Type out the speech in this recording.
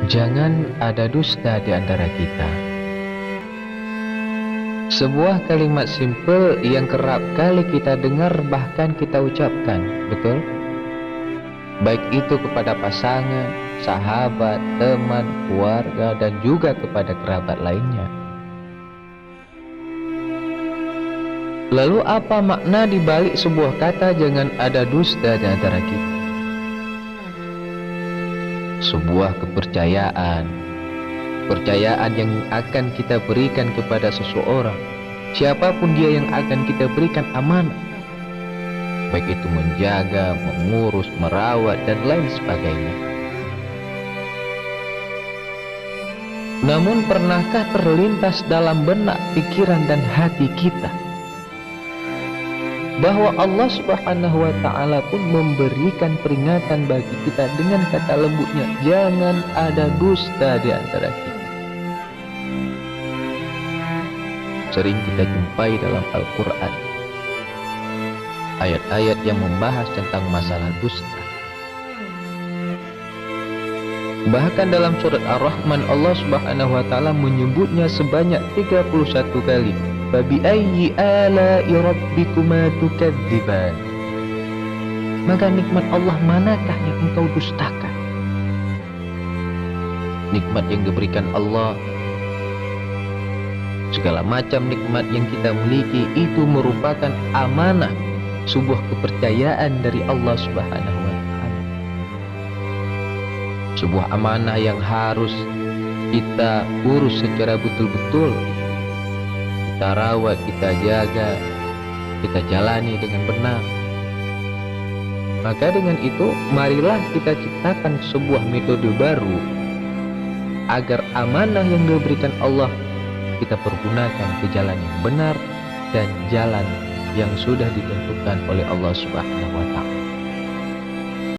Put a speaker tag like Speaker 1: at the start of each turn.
Speaker 1: Jangan ada dusta di antara kita. Sebuah kalimat simpel yang kerap kali kita dengar bahkan kita ucapkan, betul? Baik itu kepada pasangan, sahabat, teman, keluarga, dan juga kepada kerabat lainnya. Lalu apa makna dibalik sebuah kata jangan ada dusta di antara kita? Sebuah kepercayaan yang akan kita berikan kepada seseorang, siapapun dia yang akan kita berikan amanah, baik itu menjaga, mengurus, merawat, dan lain sebagainya. Namun pernahkah terlintas dalam benak, pikiran, dan hati kita bahwa Allah Subhanahu wa ta'ala pun memberikan peringatan bagi kita dengan kata lembutnya, jangan ada dusta di antara kita. Sering kita jumpai dalam Al-Quran ayat-ayat yang membahas tentang masalah dusta. Bahkan dalam surat Ar-Rahman Allah Subhanahu wa ta'ala menyebutnya sebanyak 31 kali. Fabi'ayyi ala'i rabbikuma tukadziban. Maka nikmat Allah manakah yang engkau dustakan? Nikmat yang diberikan Allah, segala macam nikmat yang kita miliki itu merupakan amanah, sebuah kepercayaan dari Allah Subhanahu wa ta'ala. Sebuah amanah yang harus kita urus secara betul-betul, kita rawat, kita jaga, kita jalani dengan benar. Maka dengan itu marilah kita ciptakan sebuah metode baru agar amanah yang diberikan Allah kita pergunakan ke jalan yang benar dan jalan yang sudah ditentukan oleh Allah Subhanahu wa ta'ala.